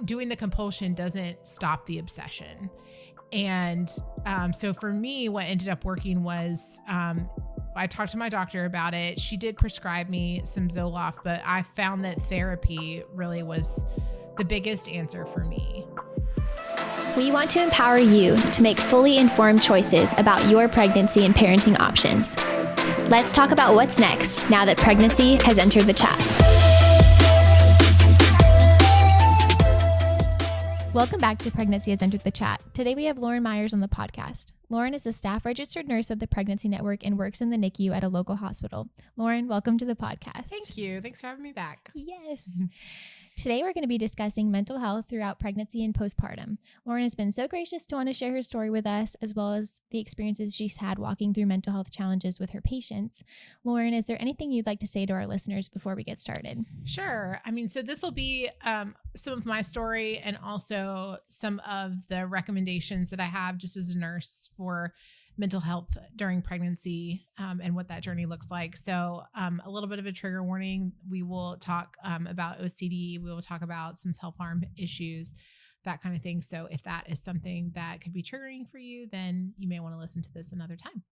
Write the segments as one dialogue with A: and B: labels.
A: doing the compulsion doesn't stop the obsession. And so for me, what ended up working was I talked to my doctor about it. She did prescribe me some Zoloft, but I found that therapy really was the biggest answer for me.
B: We want to empower you to make fully informed choices about your pregnancy and parenting options. Let's talk about what's next now that pregnancy has entered the chat. Welcome back to Pregnancy Has Entered the Chat. Today we have Lauren Myers on the podcast. Lauren is a staff registered nurse at the Pregnancy Network and works in the NICU at a local hospital. Lauren, welcome to the podcast.
A: Thank you. Thanks for having me back.
B: Yes. Today we're going to be discussing mental health throughout pregnancy and postpartum. Lauren has been so gracious to want to share her story with us, as well as the experiences she's had walking through mental health challenges with her patients. Lauren, is there anything you'd like to say to our listeners before we get started?
A: Sure. So this will be some of my story and also some of the recommendations that I have just as a nurse for mental health during pregnancy and what that journey looks like. So a little bit of a trigger warning. We will talk about OCD. We will talk about some self-harm issues, that kind of thing. So if that is something that could be triggering for you, then you may want to listen to this another time.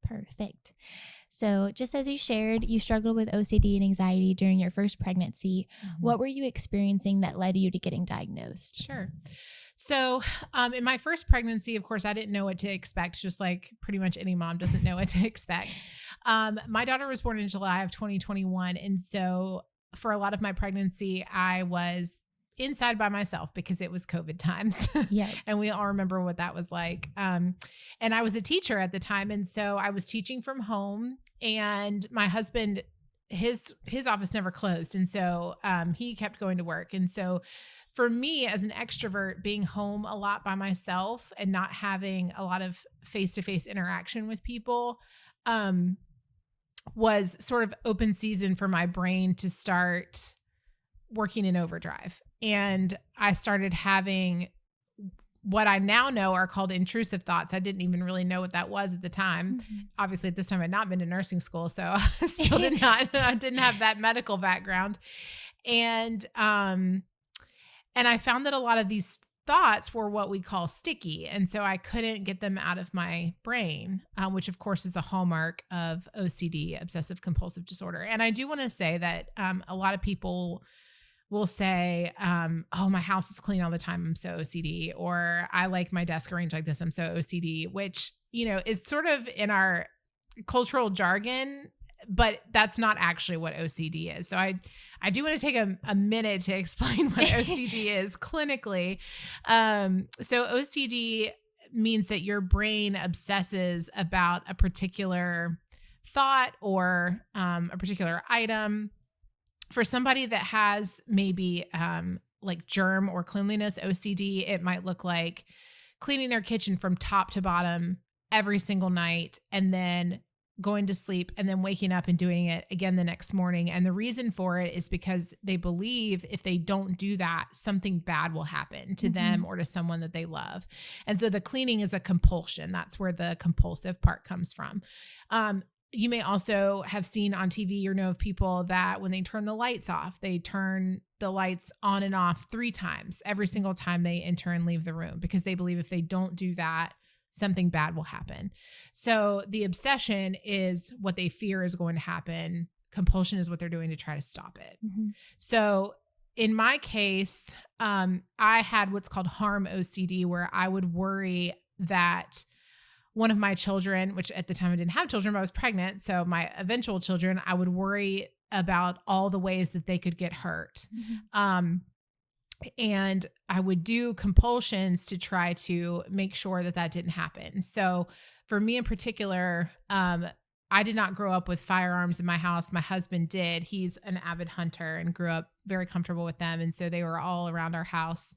B: Perfect. So just as you shared, you struggled with OCD and anxiety during your first pregnancy. Mm-hmm. What were you experiencing that led you to getting diagnosed?
A: Sure. So in my first pregnancy, of course, I didn't know what to expect, just like pretty much any mom doesn't know what to expect. My daughter was born in July of 2021. And so for a lot of my pregnancy, I was inside by myself because it was COVID times.
B: Yeah.
A: And we all remember what that was like. And I was a teacher at the time. And so I was teaching from home, and my husband, his office never closed. And so he kept going to work. And so for me as an extrovert, being home a lot by myself and not having a lot of face-to-face interaction with people was sort of open season for my brain to start working in overdrive. And I started having what I now know are called intrusive thoughts. I didn't even really know what that was at the time. Mm-hmm. Obviously at this time I'd not been to nursing school, so I still didn't have that medical background. And I found that a lot of these thoughts were what we call sticky. And so I couldn't get them out of my brain, which of course is a hallmark of OCD, obsessive compulsive disorder. And I do want to say that a lot of people will say, oh, my house is clean all the time, I'm so OCD, or I like my desk arranged like this, I'm so OCD, which, is sort of in our cultural jargon, but that's not actually what OCD is. So I do want to take a minute to explain what OCD is clinically. So OCD means that your brain obsesses about a particular thought or a particular item. For somebody that has maybe like germ or cleanliness OCD, it might look like cleaning their kitchen from top to bottom every single night and then going to sleep and then waking up and doing it again the next morning. And the reason for it is because they believe if they don't do that, something bad will happen to them or to someone that they love. And so the cleaning is a compulsion. That's where the compulsive part comes from. You may also have seen on TV or know of people that when they turn the lights off, they turn the lights on and off 3 times every single time they enter and leave the room, because they believe if they don't do that, something bad will happen. So the obsession is what they fear is going to happen. Compulsion is what they're doing to try to stop it. Mm-hmm. So in my case, I had what's called harm OCD, where I would worry that one of my children, which at the time I didn't have children, but I was pregnant, so my eventual children, I would worry about all the ways that they could get hurt. Mm-hmm. And I would do compulsions to try to make sure that that didn't happen. So for me in particular, I did not grow up with firearms in my house. My husband did. He's an avid hunter and grew up very comfortable with them. And so they were all around our house.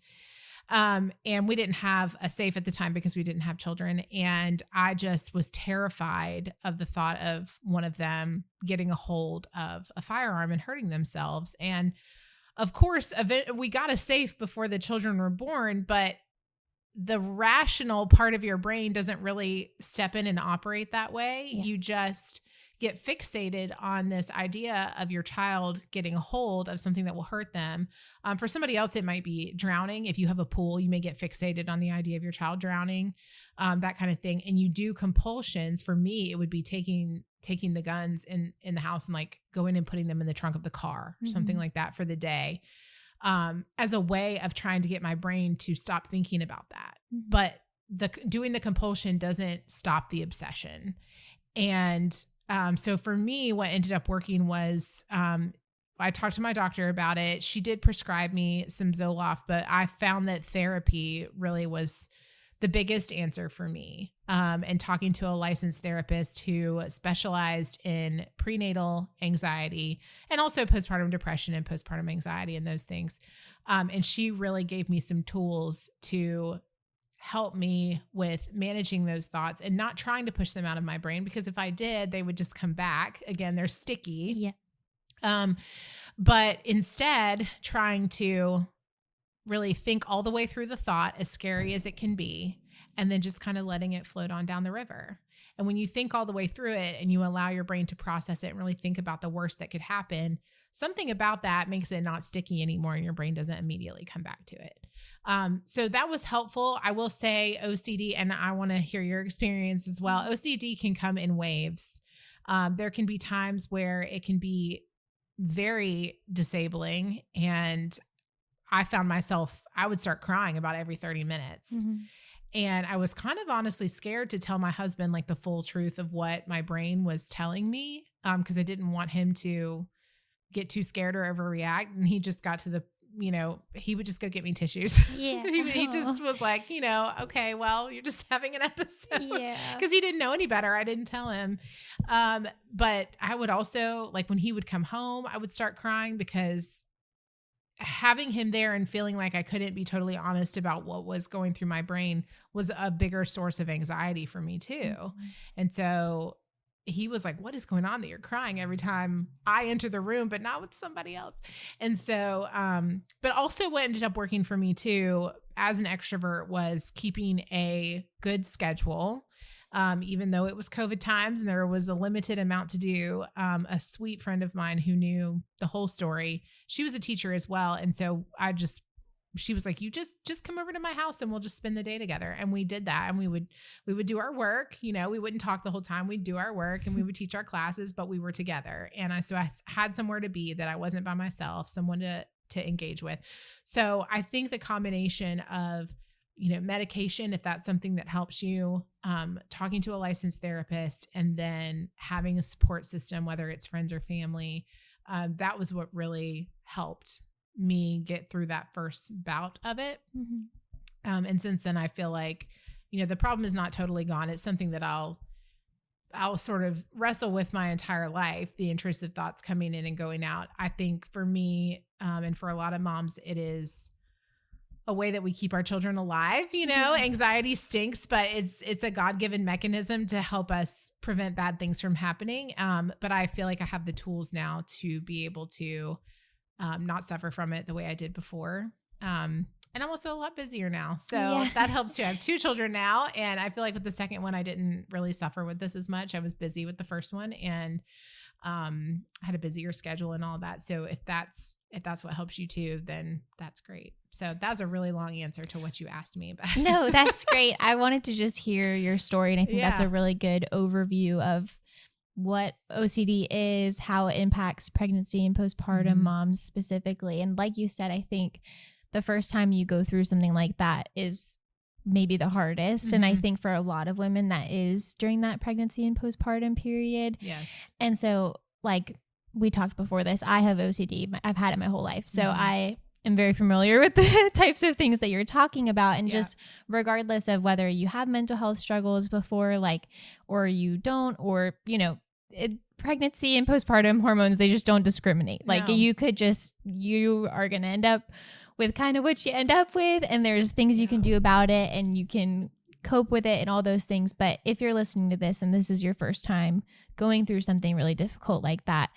A: And we didn't have a safe at the time because we didn't have children. And I just was terrified of the thought of one of them getting a hold of a firearm and hurting themselves. And of course, we got a safe before the children were born, but the rational part of your brain doesn't really step in and operate that way. Yeah. You just get fixated on this idea of your child getting a hold of something that will hurt them. For somebody else, it might be drowning. If you have a pool, you may get fixated on the idea of your child drowning, that kind of thing. And you do compulsions. For me, it would be taking the guns in the house and like going and putting them in the trunk of the car or something like that for the day, as a way of trying to get my brain to stop thinking about that. But doing the compulsion doesn't stop the obsession. And so for me, what ended up working was I talked to my doctor about it. She did prescribe me some Zoloft, but I found that therapy really was the biggest answer for me. And talking to a licensed therapist who specialized in prenatal anxiety and also postpartum depression and postpartum anxiety and those things. And she really gave me some tools to help me with managing those thoughts and not trying to push them out of my brain, because if I did, they would just come back. Again, they're sticky.
B: Yeah.
A: But instead trying to really think all the way through the thought, as scary as it can be, and then just kind of letting it float on down the river. And when you think all the way through it and you allow your brain to process it and really think about the worst that could happen, something about that makes it not sticky anymore and your brain doesn't immediately come back to it. So that was helpful. I will say OCD, and I want to hear your experience as well. OCD can come in waves. There can be times where it can be very disabling, and I found myself, I would start crying about every 30 minutes. And I was kind of honestly scared to tell my husband like the full truth of what my brain was telling me, because I didn't want him to get too scared or overreact. And he just got to the, he would just go get me tissues.
B: Yeah.
A: he just was like, okay, well, you're just having an episode.
B: Yeah.
A: Because he didn't know any better. I didn't tell him. But I would also, like when he would come home, I would start crying because having him there and feeling like I couldn't be totally honest about what was going through my brain was a bigger source of anxiety for me too. And so he was like, what is going on that you're crying every time I enter the room, but not with somebody else? And so, but also what ended up working for me too, as an extrovert, was keeping a good schedule. Even though it was COVID times and there was a limited amount to do. A sweet friend of mine who knew the whole story, she was a teacher as well. And so she was like, you just come over to my house and we'll just spend the day together. And we did that. And we would do our work, we wouldn't talk the whole time. We'd do our work and we would teach our classes, but we were together. And I had somewhere to be, that I wasn't by myself, someone to engage with. So I think the combination of, medication, if that's something that helps you, talking to a licensed therapist, and then having a support system, whether it's friends or family, that was what really helped me get through that first bout of it. And since then, I feel like, the problem is not totally gone. It's something that I'll sort of wrestle with my entire life, the intrusive thoughts coming in and going out. I think for me, and for a lot of moms, it is a way that we keep our children alive. Anxiety stinks, but it's a God-given mechanism to help us prevent bad things from happening. But I feel like I have the tools now to be able to not suffer from it the way I did before. And I'm also a lot busier now. So that helps too. I have 2 children now. And I feel like with the second one, I didn't really suffer with this as much. I was busy with the first one and had a busier schedule and all that. So if that's what helps you too, then that's great. So that was a really long answer to what you asked me about.
B: No, that's great. I wanted to just hear your story. And I think that's a really good overview of what OCD is, how it impacts pregnancy and postpartum moms specifically. And like you said, I think the first time you go through something like that is maybe the hardest. And I think for a lot of women, that is during that pregnancy and postpartum period.
A: Yes.
B: And so, like we talked before this, I have OCD. I've had it my whole life. So I am very familiar with the types of things that you're talking about. And just regardless of whether you have mental health struggles before, or you don't, or, pregnancy and postpartum hormones, they just don't discriminate. You are going to end up with kind of what you end up with. And there's things you can do about it, and you can cope with it and all those things. But if you're listening to this and this is your first time going through something really difficult like that,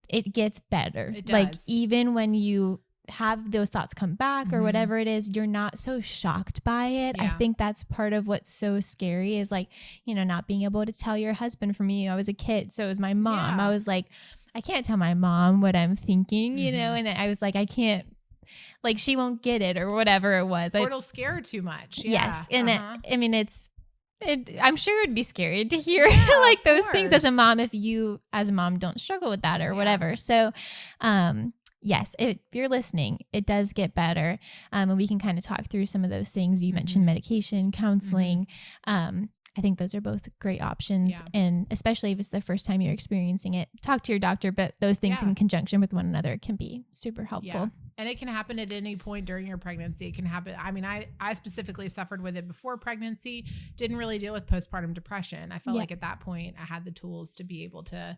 B: it gets better.
A: It does.
B: Even when you have those thoughts come back or whatever it is, you're not so shocked by it.
A: Yeah.
B: I think that's part of what's so scary is like, you know, not being able to tell your husband. For me, I was a kid, so it was my mom.
A: Yeah.
B: I was like, I can't tell my mom what I'm thinking, you know, and I was like, I can't, like, she won't get it or whatever it was.
A: Or it'll scare her too much. Yeah.
B: Yes. And I mean, I'm sure it'd be scary to hear
A: Yeah,
B: like those
A: course.
B: things as a mom, if you as a mom don't struggle with that or whatever. So, yes, if you're listening, it does get better. And we can kind of talk through some of those things. You mentioned medication, counseling. I think those are both great options.
A: Yeah.
B: And especially if it's the first time you're experiencing it, talk to your doctor, but those things in conjunction with one another can be super helpful.
A: Yeah. And it can happen at any point during your pregnancy. It can happen. I mean, I specifically suffered with it before pregnancy, didn't really deal with postpartum depression. I felt like at that point I had the tools to be able to,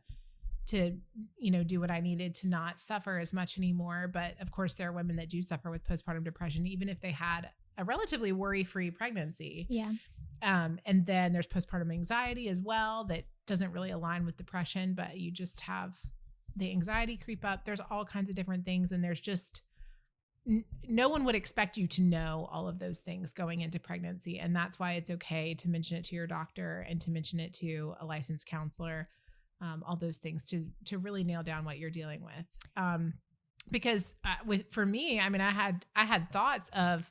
A: you know, do what I needed to not suffer as much anymore. But of course there are women that do suffer with postpartum depression, even if they had a relatively worry-free pregnancy.
B: Yeah.
A: And then there's postpartum anxiety as well that doesn't really align with depression, but you just have the anxiety creep up. There's all kinds of different things. And there's just, no one would expect you to know all of those things going into pregnancy. And that's why it's okay to mention it to your doctor and to mention it to a licensed counselor, all those things to really nail down what you're dealing with. Because for me, I mean, I had thoughts of,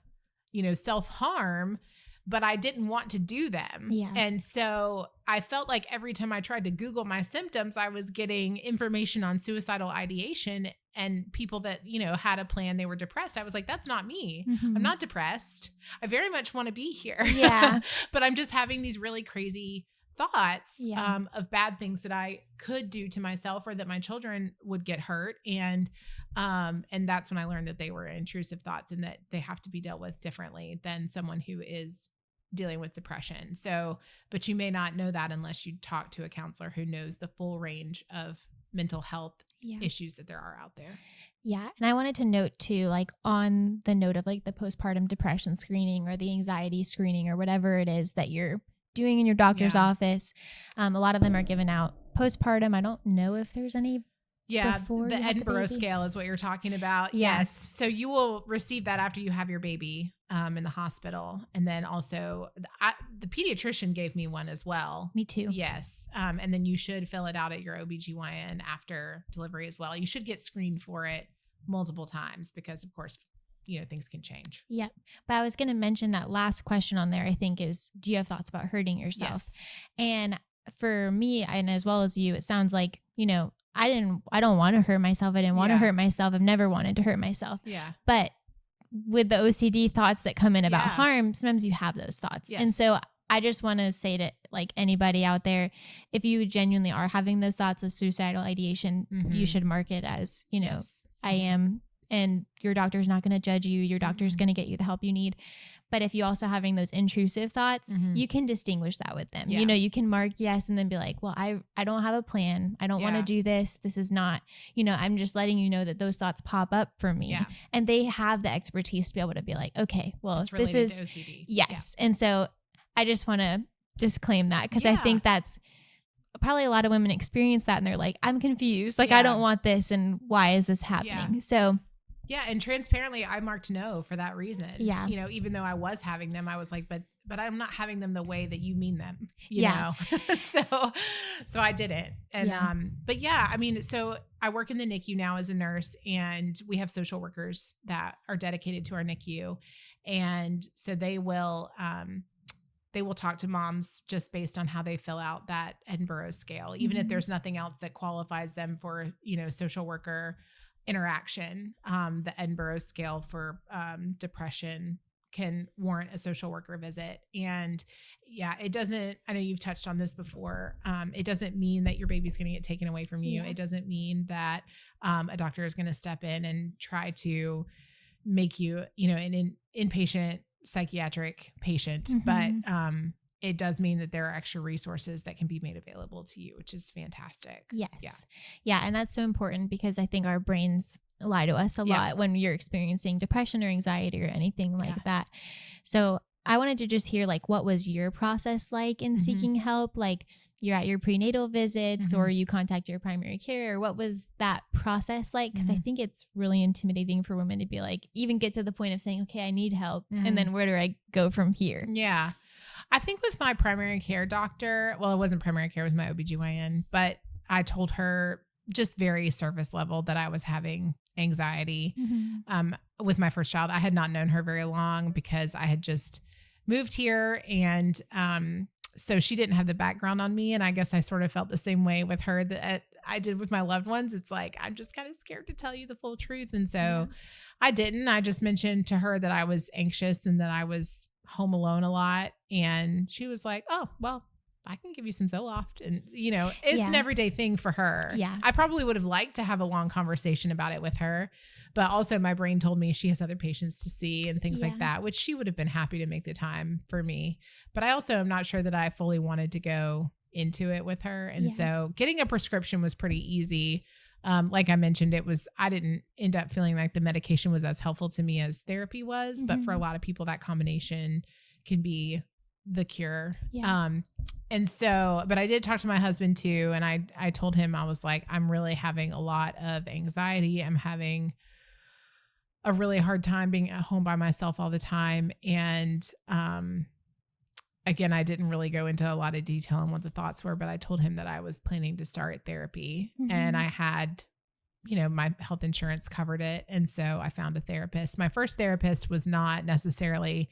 A: you know, self-harm, but I didn't want to do them.
B: Yeah.
A: And so I felt like every time I tried to Google my symptoms, I was getting information on suicidal ideation and people that, you know, had a plan, they were depressed. I was like, that's not me. I'm not depressed. I very much want to be here.
B: Yeah.
A: But I'm just having these really crazy thoughts of bad things that I could do to myself or that my children would get hurt. And that's when I learned that they were intrusive thoughts and that they have to be dealt with differently than someone who is dealing with depression. So, but you may not know that unless you talk to a counselor who knows the full range of mental health issues that there are out there.
B: Yeah. And I wanted to note too, like on the note of like the postpartum depression screening or the anxiety screening or whatever it is that you're doing in your doctor's office. A lot of them are given out postpartum. I don't know if there's any.
A: Yeah, the Edinburgh scale is what you're talking about. Yes. So you will receive that after you have your baby in the hospital. And then also the pediatrician gave me one as well.
B: Me too.
A: Yes. And then you should fill it out at your OBGYN after delivery as well. You should get screened for it multiple times because, of course, you know, things can change.
B: Yep. But I was going to mention that last question on there, I think, is, do you have thoughts about hurting yourself?
A: Yes.
B: And for me, and as well as you, it sounds like, you know, I don't want to hurt myself. I didn't want to hurt myself. I've never wanted to hurt myself.
A: Yeah.
B: But with the OCD thoughts that come in about harm, sometimes you have those thoughts.
A: Yes.
B: And so I just want to say to like anybody out there, if you genuinely are having those thoughts of suicidal ideation, you should mark it as, you know, I am, and your doctor's not going to judge you. Your doctor's going to get you the help you need. But if you also having those intrusive thoughts, you can distinguish that with them.
A: Yeah.
B: You know, you can mark yes and then be like, well, I don't have a plan. I don't want to do this. This is not, you know, I'm just letting you know that those thoughts pop up for me.
A: Yeah.
B: And they have the expertise to be able to be like, okay, well,
A: it's
B: this is
A: to OCD.
B: Yes. Yeah. And so I just want to disclaim that because I think that's probably a lot of women experience that and they're like, I'm confused. Like, I don't want this. And why is this happening?
A: Yeah.
B: So
A: yeah. And transparently, I marked no for that reason.
B: Yeah.
A: You know, even though I was having them, I was like, but I'm not having them the way that you mean them, you know? So I didn't. And, but yeah, I mean, so I work in the NICU now as a nurse and we have social workers that are dedicated to our NICU. And so they will talk to moms just based on how they fill out that Edinburgh scale, even if there's nothing else that qualifies them for, you know, social worker interaction. The Edinburgh scale for depression can warrant a social worker visit. And yeah, it doesn't, I know you've touched on this before. It doesn't mean that your baby's going to get taken away from you. Yeah. It doesn't mean that a doctor is going to step in and try to make you, you know, an inpatient psychiatric patient, but it does mean that there are extra resources that can be made available to you, which is fantastic.
B: Yes. Yeah. And that's so important because I think our brains lie to us a lot when you're experiencing depression or anxiety or anything like that. So I wanted to just hear like, what was your process like in seeking help? Like you're at your prenatal visits or you contact your primary care, or what was that process like? Because I think it's really intimidating for women to be like, even get to the point of saying, okay, I need help. And then where do I go from here?
A: Yeah. I think with my primary care doctor, well, it wasn't primary care, it was my OBGYN, but I told her just very surface level that I was having anxiety with my first child. I had not known her very long because I had just moved here, and so she didn't have the background on me. And I guess I sort of felt the same way with her that I did with my loved ones. It's like, I'm just kind of scared to tell you the full truth. And so I didn't. I just mentioned to her that I was anxious and that I was home alone a lot. And she was like, oh, well, I can give you some Zoloft. And, you know, it's an everyday thing for her.
B: Yeah.
A: I probably would have liked to have a long conversation about it with her. But also my brain told me she has other patients to see and things like that, which she would have been happy to make the time for me. But I also am not sure that I fully wanted to go into it with her. And so getting a prescription was pretty easy. Like I mentioned, I didn't end up feeling like the medication was as helpful to me as therapy was. But for a lot of people, that combination can be the cure.
B: Yeah.
A: And so, but I did talk to my husband too. And I told him, I was like, I'm really having a lot of anxiety. I'm having a really hard time being at home by myself all the time. And, again, I didn't really go into a lot of detail on what the thoughts were, but I told him that I was planning to start therapy and I had, you know, my health insurance covered it. And so I found a therapist. My first therapist was not necessarily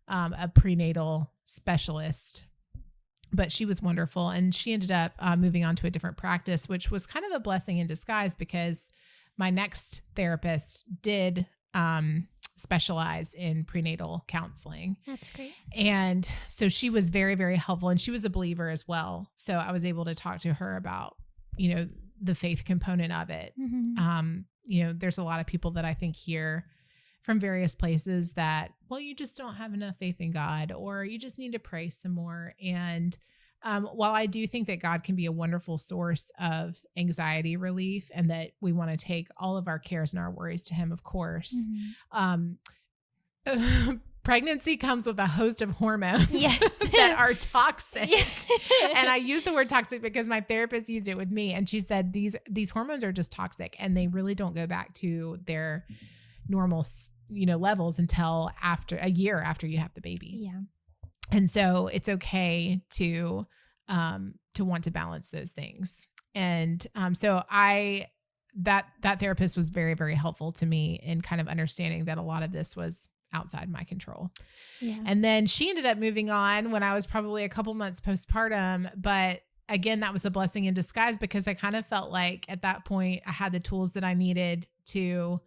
A: a prenatal specialist, but she was wonderful. And she ended up moving on to a different practice, which was kind of a blessing in disguise because my next therapist did specialize in prenatal counseling.
B: That's great.
A: And so she was very, very helpful. And she was a believer as well. So I was able to talk to her about, you know, the faith component of it. You know, there's a lot of people that I think hear from various places that, well, you just don't have enough faith in God, or you just need to pray some more. And while I do think that God can be a wonderful source of anxiety relief and that we want to take all of our cares and our worries to him, of course, pregnancy comes with a host of hormones that are toxic. And I use the word toxic because my therapist used it with me. And she said, these hormones are just toxic and they really don't go back to their normal, you know, levels until a year after you have the baby.
B: Yeah.
A: And so it's okay to want to balance those things. And so that therapist was very, very helpful to me in kind of understanding that a lot of this was outside my control. Yeah. And then she ended up moving on when I was probably a couple months postpartum. But again, that was a blessing in disguise because I kind of felt like at that point I had the tools that I needed to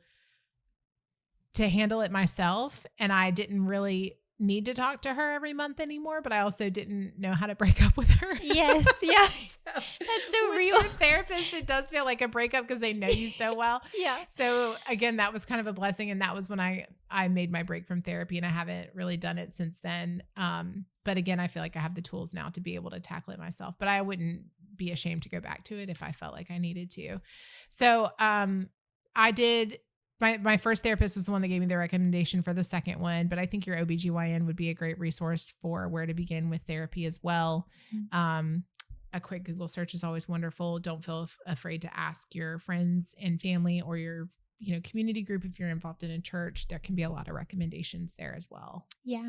A: handle it myself. And I didn't really need to talk to her every month anymore, but I also didn't know how to break up with her.
B: Yes. Yeah.
A: That's so real. Your therapist, it does feel like a breakup because they know you so well.
B: Yeah.
A: So again, that was kind of a blessing. And that was when I made my break from therapy, and I haven't really done it since then. But again, I feel like I have the tools now to be able to tackle it myself, but I wouldn't be ashamed to go back to it if I felt like I needed to. So, I did. My first therapist was the one that gave me the recommendation for the second one, but I think your OBGYN would be a great resource for where to begin with therapy as well. A quick Google search is always wonderful. Don't feel afraid to ask your friends and family or your, you know, community group if you're involved in a church. There can be a lot of recommendations there as well.
B: Yeah.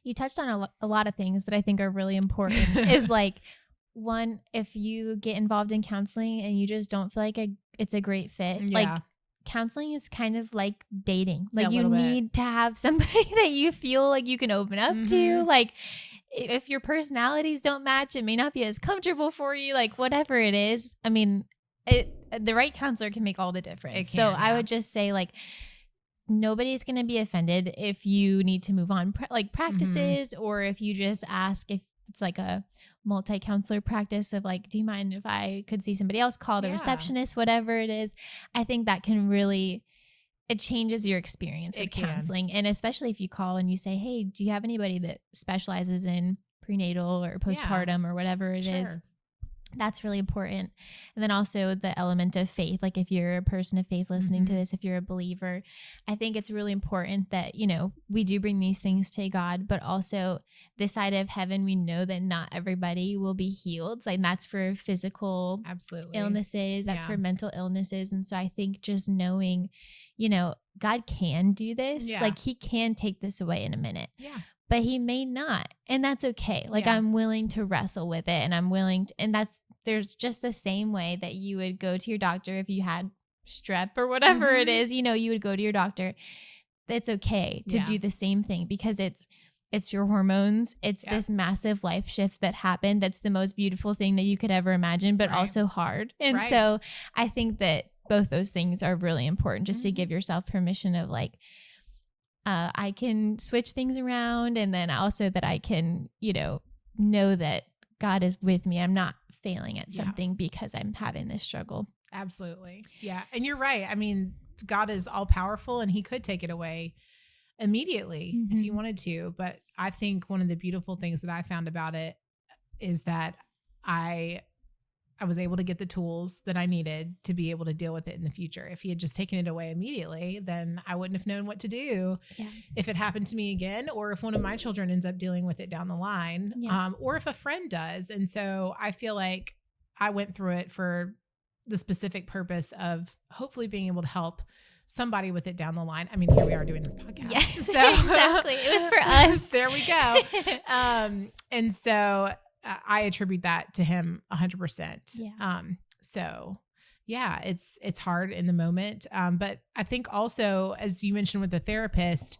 B: You touched on a lot of things that I think are really important is like, one, if you get involved in counseling and you just don't feel like it's a great fit, like counseling is kind of like dating. Like you need to have somebody that you feel like you can open up to. Like if your personalities don't match, it may not be as comfortable for you, like whatever it is. I mean, the right counselor can make all the difference. I would just say like, nobody's going to be offended if you need to move on practices or if you just ask if it's like a multi-counselor practice of like, do you mind if I could see somebody else, call the receptionist, whatever it is. I think that can really, it changes your experience with counseling. And especially if you call and you say, hey, do you have anybody that specializes in prenatal or postpartum or whatever it is? That's really important. And then also the element of faith. Like if you're a person of faith listening to this, if you're a believer, I think it's really important that, you know, we do bring these things to God, but also this side of heaven, we know that not everybody will be healed. Like that's for physical
A: Absolutely.
B: illnesses, that's for mental illnesses. And so I think just knowing, you know, God can do this.
A: Yeah.
B: Like he can take this away in a minute.
A: Yeah.
B: But he may not. And that's okay. Like
A: Yeah.
B: I'm willing to wrestle with it, and I'm willing to, and there's just the same way that you would go to your doctor if you had strep or whatever it is, you know, you would go to your doctor. It's okay to do the same thing because it's your hormones. It's this massive life shift that happened. That's the most beautiful thing that you could ever imagine, but also hard. And so I think that both those things are really important, just to give yourself permission of like, I can switch things around, and then also that I can, you know that God is with me. I'm not failing at something because I'm having this struggle.
A: Absolutely. Yeah. And you're right. I mean, God is all powerful and he could take it away immediately if he wanted to. But I think one of the beautiful things that I found about it is that I was able to get the tools that I needed to be able to deal with it in the future. If he had just taken it away immediately, then I wouldn't have known what to do if it happened to me again, or if one of my children ends up dealing with it down the line, or if a friend does. And so I feel like I went through it for the specific purpose of hopefully being able to help somebody with it down the line. I mean, here we are doing this podcast.
B: Yes, so, exactly. It was for us.
A: There we go. And so I attribute that to him 100%.
B: Yeah.
A: So yeah, it's hard in the moment. But I think also, as you mentioned with the therapist,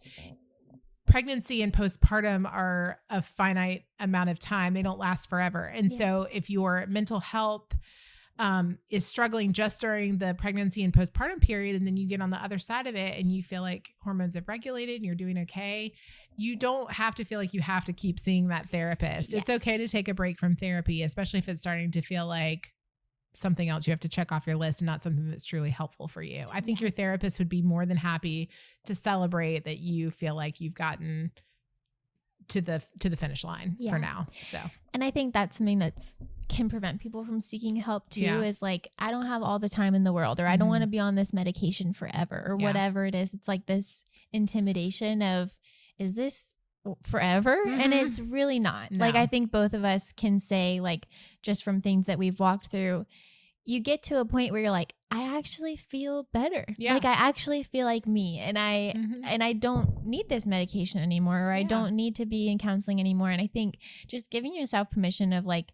A: pregnancy and postpartum are a finite amount of time. They don't last forever. And so if your mental health is struggling just during the pregnancy and postpartum period, and then you get on the other side of it and you feel like hormones have regulated and you're doing okay, you don't have to feel like you have to keep seeing that therapist. It's okay to take a break from therapy, especially if it's starting to feel like something else you have to check off your list and not something that's truly helpful for you. I think your therapist would be more than happy to celebrate that you feel like you've gotten to the finish line for now. So,
B: and I think that's something that's can prevent people from seeking help too, is like, I don't have all the time in the world, or I don't want to be on this medication forever, or whatever it is. It's like this intimidation of, is this forever? And it's really not. No. Like, I think both of us can say, like, just from things that we've walked through, you get to a point where you're like, I actually feel better. Like, I actually feel like me, and I don't need this medication anymore, or I don't need to be in counseling anymore. And I think just giving yourself permission of like,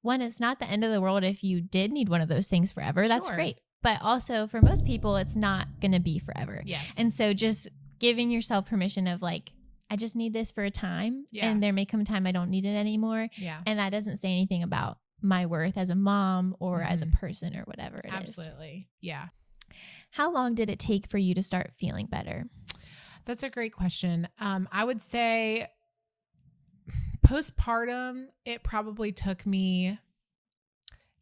B: one, it's not the end of the world if you did need one of those things forever. That's great. But also for most people, it's not going to be forever.
A: Yes.
B: And so just giving yourself permission of like, I just need this for a time, and there may come a time I don't need it anymore. Yeah. And that doesn't say anything about my worth as a mom or as a person or whatever it is.
A: Absolutely. Yeah.
B: How long did it take for you to start feeling better?
A: That's a great question. I would say postpartum, it probably took me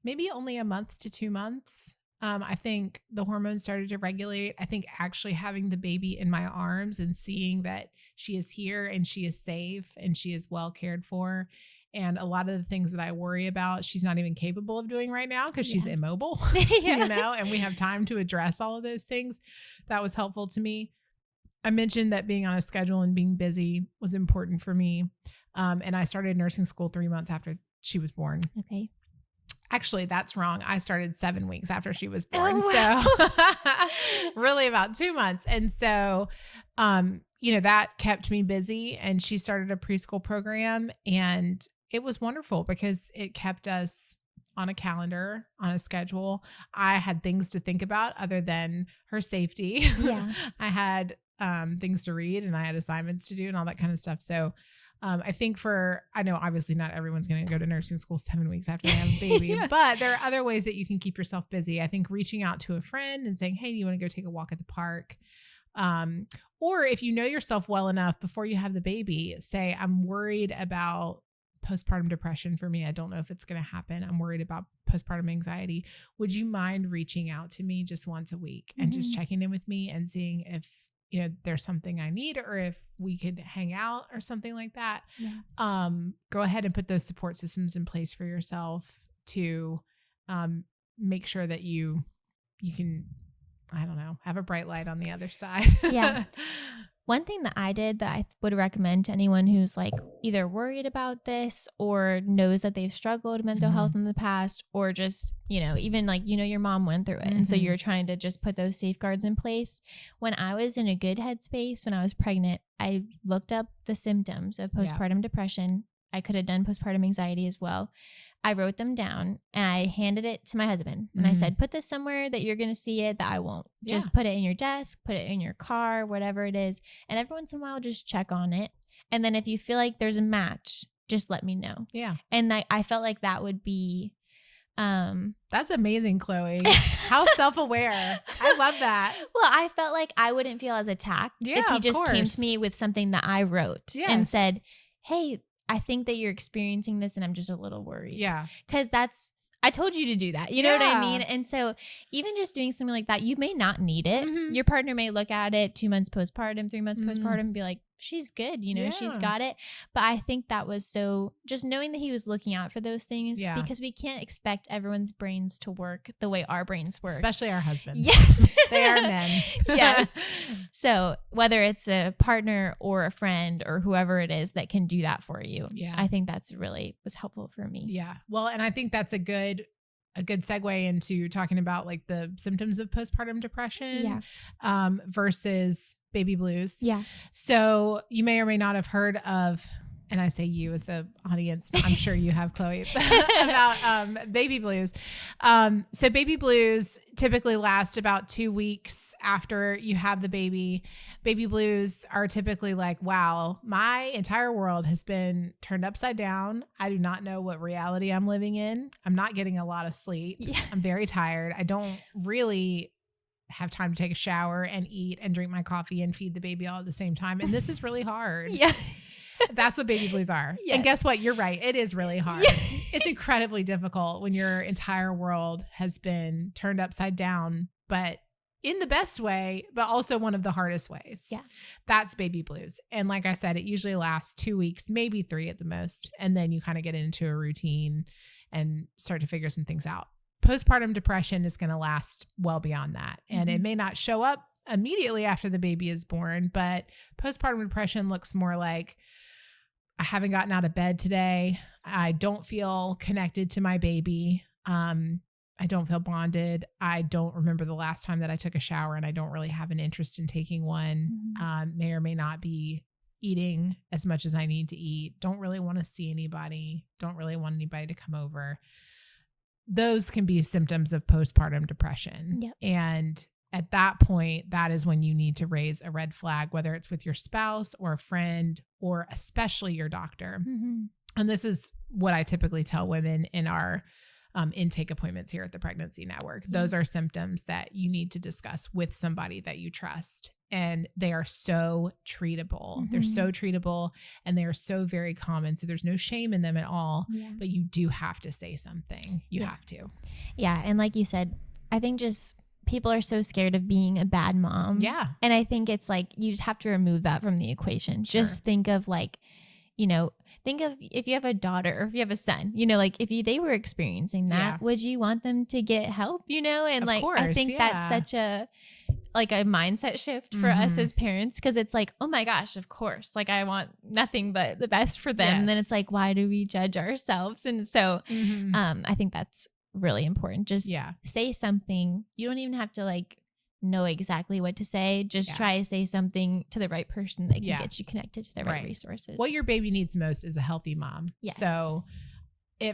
A: maybe only a month to 2 months. I think the hormones started to regulate. I think actually having the baby in my arms and seeing that she is here and she is safe and she is well cared for. And a lot of the things that I worry about, she's not even capable of doing right now because she's immobile, you know, and we have time to address all of those things. That was helpful to me. I mentioned that being on a schedule and being busy was important for me. And I started nursing school 3 months after she was born.
B: Okay.
A: Actually, that's wrong. I started 7 weeks after she was born. Oh, wow. So really about 2 months. And so, you know, that kept me busy, and she started a preschool program, and it was wonderful because it kept us on a calendar, on a schedule. I had things to think about other than her safety. Yeah. I had things to read, and I had assignments to do and all that kind of stuff. So I think I know obviously not everyone's going to go to nursing school 7 weeks after they have a baby, but there are other ways that you can keep yourself busy. I think reaching out to a friend and saying, hey, do you want to go take a walk at the park? Or if you know yourself well enough before you have the baby, say, I'm worried about postpartum depression for me. I don't know if it's going to happen. I'm worried about postpartum anxiety. Would you mind reaching out to me just once a week and just checking in with me and seeing if, you know, there's something I need, or if we could hang out or something like that. Yeah. Go ahead and put those support systems in place for yourself to make sure that you can, I don't know, have a bright light on the other side.
B: Yeah. One thing that I did that I would recommend to anyone who's like either worried about this or knows that they've struggled with mental health in the past, or just, even like, your mom went through it. And so you're trying to just put those safeguards in place. When I was in a good headspace, when I was pregnant, I looked up the symptoms of postpartum depression. I could have done postpartum anxiety as well. I wrote them down and I handed it to my husband. And I said, put this somewhere that you're going to see it, that I won't. Just put it in your desk, put it in your car, whatever it is. And every once in a while, just check on it. And then if you feel like there's a match, just let me know.
A: Yeah.
B: And I felt like that would be...
A: That's amazing, Chloe. How self-aware. I love that.
B: Well, I felt like I wouldn't feel as attacked if he just came to me with something that I wrote and said, hey, I think that you're experiencing this and I'm just a little worried.
A: Yeah.
B: Because I told you to do that. You know what I mean? And so even just doing something like that, you may not need it. Your partner may look at it 2 months postpartum, 3 months postpartum and be like, she's good. She's got it. But I think that was so just knowing that he was looking out for those things because we can't expect everyone's brains to work the way our brains work.
A: Especially our husbands.
B: Yes.
A: They are men.
B: Yes. So whether it's a partner or a friend or whoever it is that can do that for you.
A: Yeah.
B: I think that's really was helpful for me.
A: Yeah. Well, and I think that's a good segue into talking about like the symptoms of postpartum depression versus baby blues.
B: Yeah.
A: So you may or may not have heard of, and I say you as the audience, I'm sure you have, Chloe, about baby blues. So baby blues typically last about 2 weeks after you have the baby. Baby blues are typically like, wow, my entire world has been turned upside down. I do not know what reality I'm living in. I'm not getting a lot of sleep. Yeah. I'm very tired. I don't really have time to take a shower and eat and drink my coffee and feed the baby all at the same time. And this is really hard.
B: Yeah.
A: That's what baby blues are. Yes. And guess what? You're right. It is really hard. It's incredibly difficult when your entire world has been turned upside down, but in the best way, but also one of the hardest ways.
B: Yeah.
A: That's baby blues. And like I said, it usually lasts 2 weeks, maybe 3 at the most. And then you kind of get into a routine and start to figure some things out. Postpartum depression is going to last well beyond that. And it may not show up immediately after the baby is born, but postpartum depression looks more like, I haven't gotten out of bed today. I don't feel connected to my baby. I don't feel bonded. I don't remember the last time that I took a shower, and I don't really have an interest in taking one. May or may not be eating as much as I need to eat. Don't really want to see anybody. Don't really want anybody to come over. Those can be symptoms of postpartum depression.
B: Yep. And
A: at that point, that is when you need to raise a red flag, whether it's with your spouse or a friend or especially your doctor. And this is what I typically tell women in our intake appointments here at the Pregnancy Network. Those are symptoms that you need to discuss with somebody that you trust. And they are so treatable. They're so treatable and they are so very common. So there's no shame in them at all, but you do have to say something. You have to.
B: Yeah. And like you said, I think just people are so scared of being a bad mom.
A: Yeah.
B: And I think it's like, you just have to remove that from the equation. Sure. Just think of like, think of if you have a daughter or if you have a son, like if they were experiencing that, would you want them to get help, And
A: of
B: like,
A: course,
B: I think that's such a mindset shift for us as parents. Cause it's like, oh my gosh, of course. Like I want nothing but the best for them. Yes. And then it's like, why do we judge ourselves? And so, I think that's really important. Just say something. You don't even have to know exactly what to say. Just try to say something to the right person that can get you connected to the right resources.
A: What your baby needs most is a healthy mom.
B: Yes.
A: So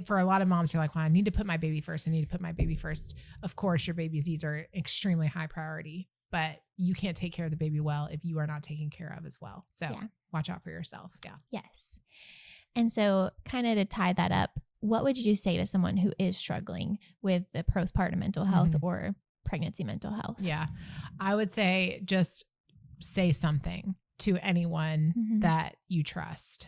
A: for a lot of moms, you're like, well, I need to put my baby first. I need to put my baby first. Of course, your baby's needs are extremely high priority, but you can't take care of the baby well if you are not taken care of as well. So watch out for yourself. Yeah.
B: Yes. And so kind of to tie that up, what would you say to someone who is struggling with the postpartum mental health or pregnancy mental health?
A: Yeah. I would say just say something to anyone that you trust.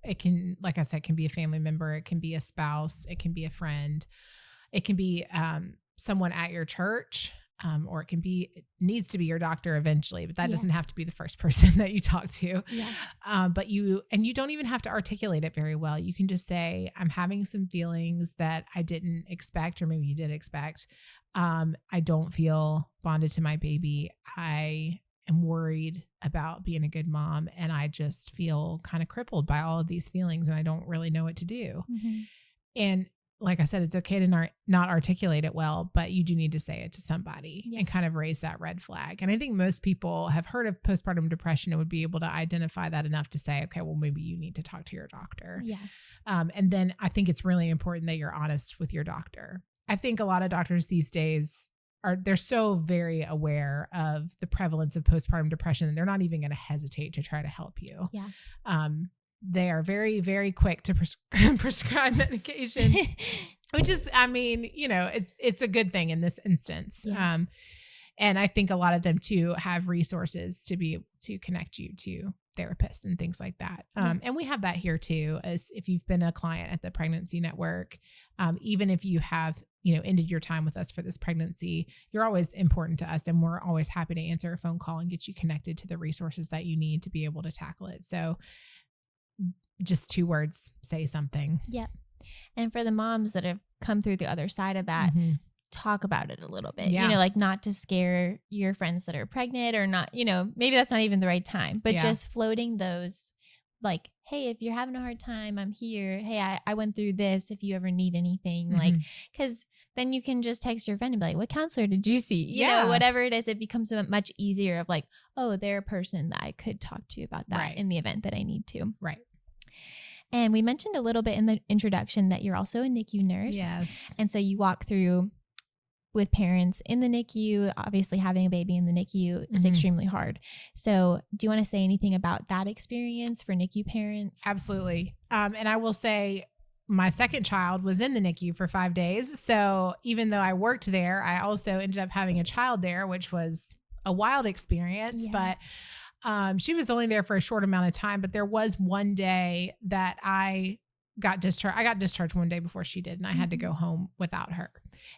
A: It can, like I said, can be a family member. It can be a spouse. It can be a friend. It can be someone at your church. or it needs to be your doctor eventually, but that
B: Yeah.
A: doesn't have to be the first person that you talk to.
B: Yeah.
A: But you don't even have to articulate it very well. You can just say, I'm having some feelings that I didn't expect, or maybe you did expect. I don't feel bonded to my baby. I am worried about being a good mom, and I just feel kind of crippled by all of these feelings, and I don't really know what to do.
B: Mm-hmm.
A: And like I said, it's okay to not articulate it well, but you do need to say it to somebody and kind of raise that red flag. And I think most people have heard of postpartum depression and would be able to identify that enough to say, okay, well, maybe you need to talk to your doctor.
B: Yeah.
A: And then I think it's really important that you're honest with your doctor. I think a lot of doctors these days they're so very aware of the prevalence of postpartum depression, and they're not even going to hesitate to try to help you.
B: Yeah.
A: They are very, very quick to prescribe medication, which is, I mean, it's a good thing in this instance.
B: Yeah.
A: And I think a lot of them too have resources to be able to connect you to therapists and things like that. And we have that here too, as if you've been a client at the Pregnancy Network, even if you have, ended your time with us for this pregnancy, you're always important to us, and we're always happy to answer a phone call and get you connected to the resources that you need to be able to tackle it. So just 2 words, say something.
B: Yep. And for the moms that have come through the other side of that,
A: Mm-hmm.
B: talk about it a little bit,
A: Yeah.
B: like not to scare your friends that are pregnant, or not, maybe that's not even the right time, but just floating those, like, hey, if you're having a hard time, I'm here. Hey, I went through this. If you ever need anything, like, because then you can just text your friend and be like, what counselor did you see? You know, whatever it is, it becomes much easier of like, oh, they're a person that I could talk to about that in the event that I need to.
A: Right.
B: And we mentioned a little bit in the introduction that you're also a NICU nurse.
A: Yes.
B: And so you walk through with parents in the NICU. Obviously, having a baby in the NICU is extremely hard. So do you want to say anything about that experience for NICU parents?
A: Absolutely. And I will say my second child was in the NICU for 5 days. So even though I worked there, I also ended up having a child there, which was a wild experience. But she was only there for a short amount of time. But there was one day that I got discharged. I got discharged one day before she did, and I had to go home without her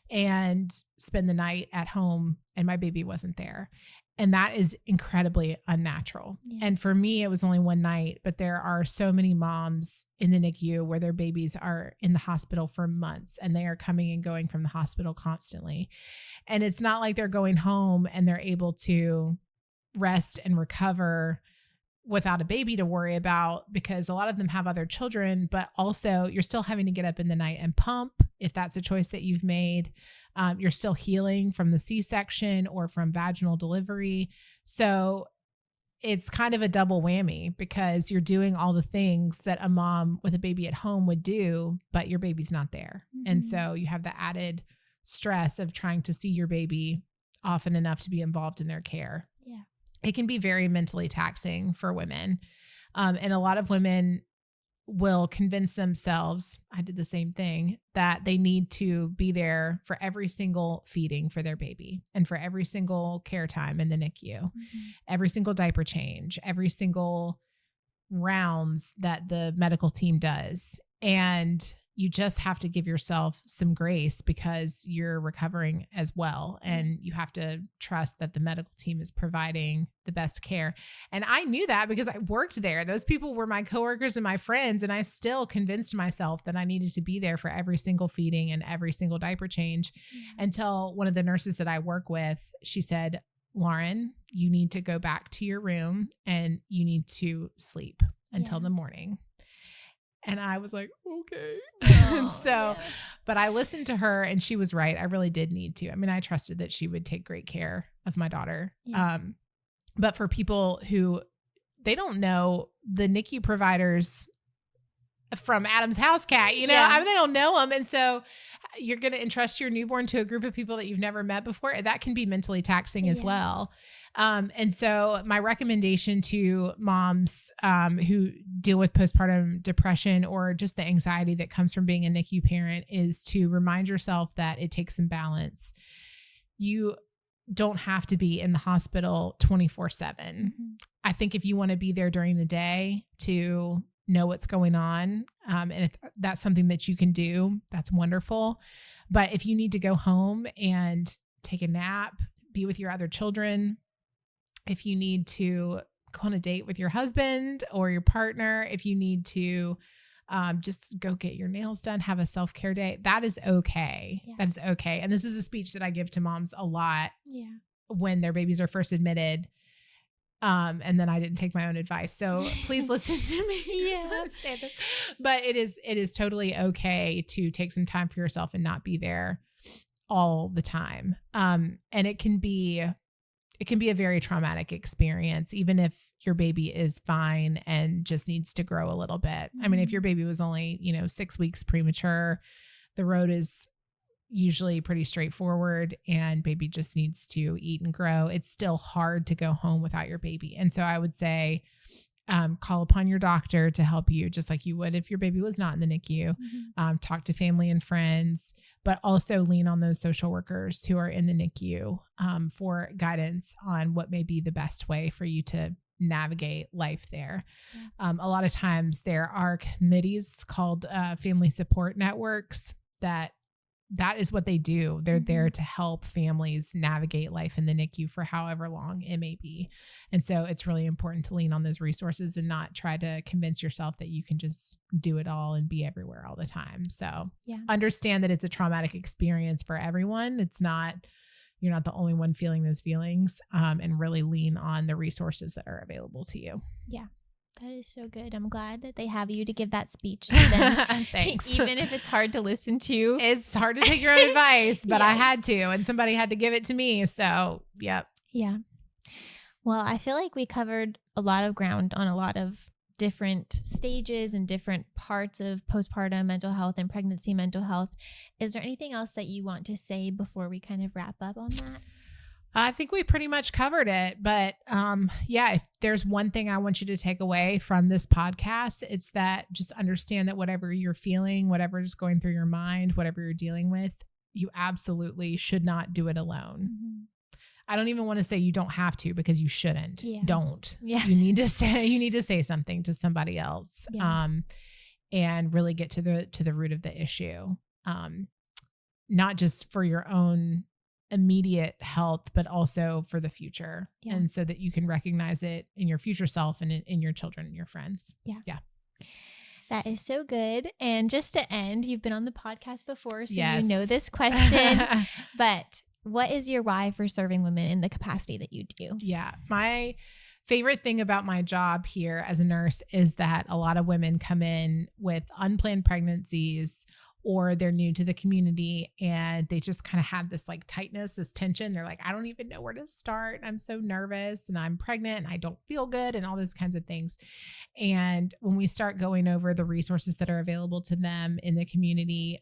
A: and spend the night at home, and my baby wasn't there. And that is incredibly unnatural. Yeah. And for me, it was only one night, but there are so many moms in the NICU where their babies are in the hospital for months, and they are coming and going from the hospital constantly. And it's not like they're going home and they're able to rest and recover without a baby to worry about, because a lot of them have other children, but also you're still having to get up in the night and pump if that's a choice that you've made. You're still healing from the C-section or from vaginal delivery. So it's kind of a double whammy, because you're doing all the things that a mom with a baby at home would do, but your baby's not there. And so you have the added stress of trying to see your baby often enough to be involved in their care.
B: Yeah.
A: It can be very mentally taxing for women. And a lot of women will convince themselves, I did the same thing, that they need to be there for every single feeding for their baby, and for every single care time in the NICU, every single diaper change, every single rounds that the medical team does. And you just have to give yourself some grace, because you're recovering as well. And you have to trust that the medical team is providing the best care. And I knew that because I worked there. Those people were my coworkers and my friends. And I still convinced myself that I needed to be there for every single feeding and every single diaper change, until one of the nurses that I work with, she said, Lauren, you need to go back to your room and you need to sleep until the morning. And I was like, okay. But I listened to her, and she was right. I really did need to. I mean, I trusted that she would take great care of my daughter. Yeah. But for people who, they don't know the NICU providers from Adam's House Cat, I mean, they don't know them. And so you're going to entrust your newborn to a group of people that you've never met before. That can be mentally taxing as well. And so my recommendation to moms who deal with postpartum depression, or just the anxiety that comes from being a NICU parent, is to remind yourself that it takes some balance. You don't have to be in the hospital 24/7. I think if you want to be there during the day to know what's going on, and if that's something that you can do, that's wonderful. But if you need to go home and take a nap, be with your other children, if you need to go on a date with your husband or your partner, if you need to just go get your nails done, have a self-care day, that is okay.
B: Yeah.
A: That is okay. And this is a speech that I give to moms a lot
B: Yeah.
A: when their babies are first admitted. And then I didn't take my own advice. So please listen to me.
B: Yeah.
A: But it is totally okay to take some time for yourself and not be there all the time. And it can be a very traumatic experience, even if your baby is fine and just needs to grow a little bit. I mean, if your baby was only, 6 weeks premature, the road is usually pretty straightforward and baby just needs to eat and grow. It's still hard to go home without your baby. And so I would say, call upon your doctor to help you, just like you would if your baby was not in the NICU. Talk to family and friends, but also lean on those social workers who are in the NICU for guidance on what may be the best way for you to navigate life there. A lot of times there are committees called family support networks that is what they do. They're there to help families navigate life in the NICU for however long it may be. And so it's really important to lean on those resources and not try to convince yourself that you can just do it all and be everywhere all the time. So understand that it's a traumatic experience for everyone. You're not the only one feeling those feelings, and really lean on the resources that are available to you.
B: Yeah. That is so good. I'm glad that they have you to give that speech to them.
A: Thanks.
B: Even if it's hard to listen to.
A: It's hard to take your own advice, but
B: Yes.
A: I had to, and somebody had to give it to me. So, yep.
B: Yeah. Well, I feel like we covered a lot of ground on a lot of different stages and different parts of postpartum mental health and pregnancy mental health. Is there anything else that you want to say before we kind of wrap up on that?
A: I think we pretty much covered it, but if there's one thing I want you to take away from this podcast, it's that just understand that whatever you're feeling, whatever is going through your mind, whatever you're dealing with, you absolutely should not do it alone. I don't even want to say you don't have to, because you shouldn't.
B: Yeah.
A: Don't.
B: Yeah.
A: You need to say something to somebody else, and really get to the root of the issue. Not just for your own immediate health, but also for the future. And so that you can recognize it in your future self and in your children and your friends. Yeah.
B: That is so good. And just to end, you've been on the podcast before, so
A: Yes.
B: you know this question, but what is your why for serving women in the capacity that you do?
A: Yeah. My favorite thing about my job here as a nurse is that a lot of women come in with unplanned pregnancies, or they're new to the community and they just kind of have this like tightness, this tension. They're like, I don't even know where to start. I'm so nervous and I'm pregnant and I don't feel good and all those kinds of things. And when we start going over the resources that are available to them in the community,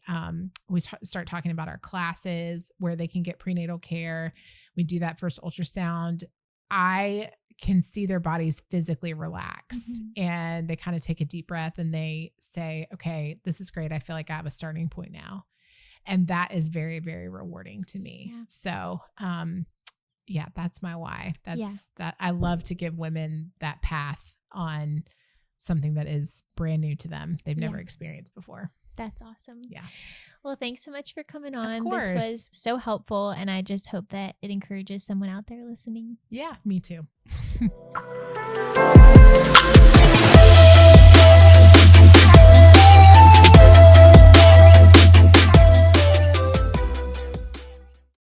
A: we start talking about our classes where they can get prenatal care. We do that first ultrasound. I can see their bodies physically relax, and they kind of take a deep breath and they say, okay, this is great. I feel like I have a starting point now. And that is very, very rewarding to me. Yeah. So, that's my why. That I love to give women that path on something that is brand new to them. They've never experienced before.
B: That's awesome.
A: Yeah.
B: Well, thanks so much for coming on.
A: Of course.
B: This was so helpful, and I just hope that it encourages someone out there listening.
A: Yeah, me too.